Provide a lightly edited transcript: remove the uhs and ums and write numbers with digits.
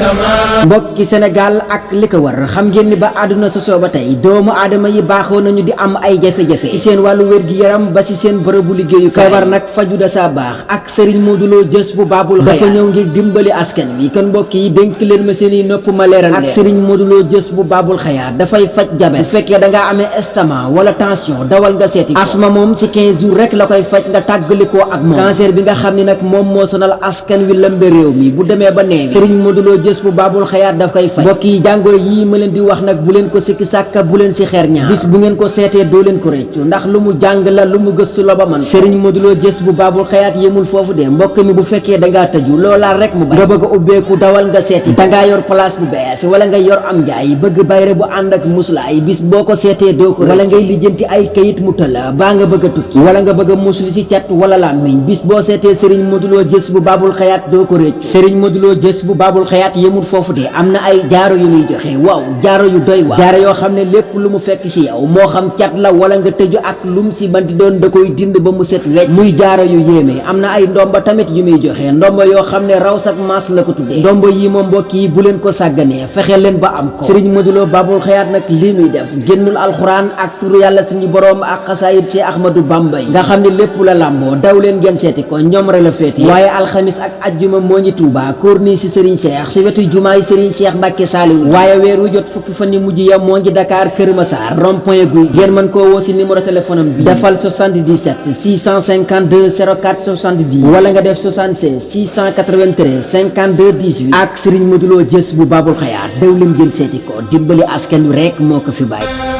mbokki Sénégal ak li ko war xam ngeen ni ba àdduna sosoo ba tey doomu aadama yi baaxoo nañu di am ay jafe-jafe ci seen wàllu wér-gi-yaram ba ci seen bërëbu liggéeyu feebar nag faju da saa baax ak Serigne Modou Lo Jës bu Baabul Xayaat dafa ñëw ngir dimbali askan wi kon mbokk yi dénk leen ma seen i nopp ma leeral leen ak Serigne Modou Lo Jës bu Baabul Xayaat dafay faj jabet bu fekkee da ngaa amee estomac wala tension dawal nga seeti asma moom ci 15 jours rek la koy faj nga tàggalikoo ak moom cancer bi nga xam ne nag moom moo sonal askan wi lëmbe réew mi bu demee ba neewi Serigne Modou Lo Jës bu Baabul Xayaat daf koy faj mbokk yi jàngoro yii ma leen di wax nag bu leen ko sikki sàkka bu leen si xeer ñaar bis bu ngeen ko seetee doo leen ko réccu ndax lu mu jàng la lu mu gëstu la ba man Serigne Modou Lo Jës bu Baabul Xayaat yemul foofu de mbokk mi bu fekkee dangaa tëju loolaa rek mu bay nga bëgg a ubbeeku dawal nga seeti dangaa yor place bu bees wala nga yor am njaay bëgg bayre bu ànd ak muslaay bis boo ko seetee doo ko wala ngay lijjanti ay kayit mu tëla baa nga bëgg a tukki wala nga bëgg a musli si cat wala làmmiñ bis boo seetee Serigne Modou Lo Jës bu Baabul Xayaat doo ko réccu Serigne Modou Lo Jës bu Baabul Xayaat yemul foofu de am na ay jaaro yu muy joxe waaw jaaro yu doy waar jaaro yoo xam ne lépp lu mu fekk si yow moo xam cat la wala nga tëju ak lum si banti doon da koy dind ba mu set wecc muy jaaro yu yéeme am na ay ndomba tamit yu muy joxe ndomba yoo xam ne raw sak maas la ko tuddee ndomba yi moom mbokk yi bu leen ko sàgganee fexe leen ba am ko Serigne Modou Lo Baabul Xayaat nag lii muy def génnul alxuraan ak turu yàlla suñu boroom ak xasaayid si Ahmadou Bamba yi nga xam ne lépp la làmboo daw leen ngeen seeti ko ñoom rek la féeti waaye alxamis ak ajjuma moo ngi Tuuba korni si Serigne Cheikh si wetu jumaay Serigne Cheikh Mbacke Saliou waaye weer wu jot fukki fan yi mujj ya moo ngi Dakar Kër Massar rond-point Guy ngeen mën koo woo si numéro téléphone am bi defal 77 652 04 70 wala nga def 76 693 52 18 ak Serigne Modou Lo Jës bu Baabul Xayaat daw leen jël seeti ko dimbali askan wi rek moo ko fi bàyyi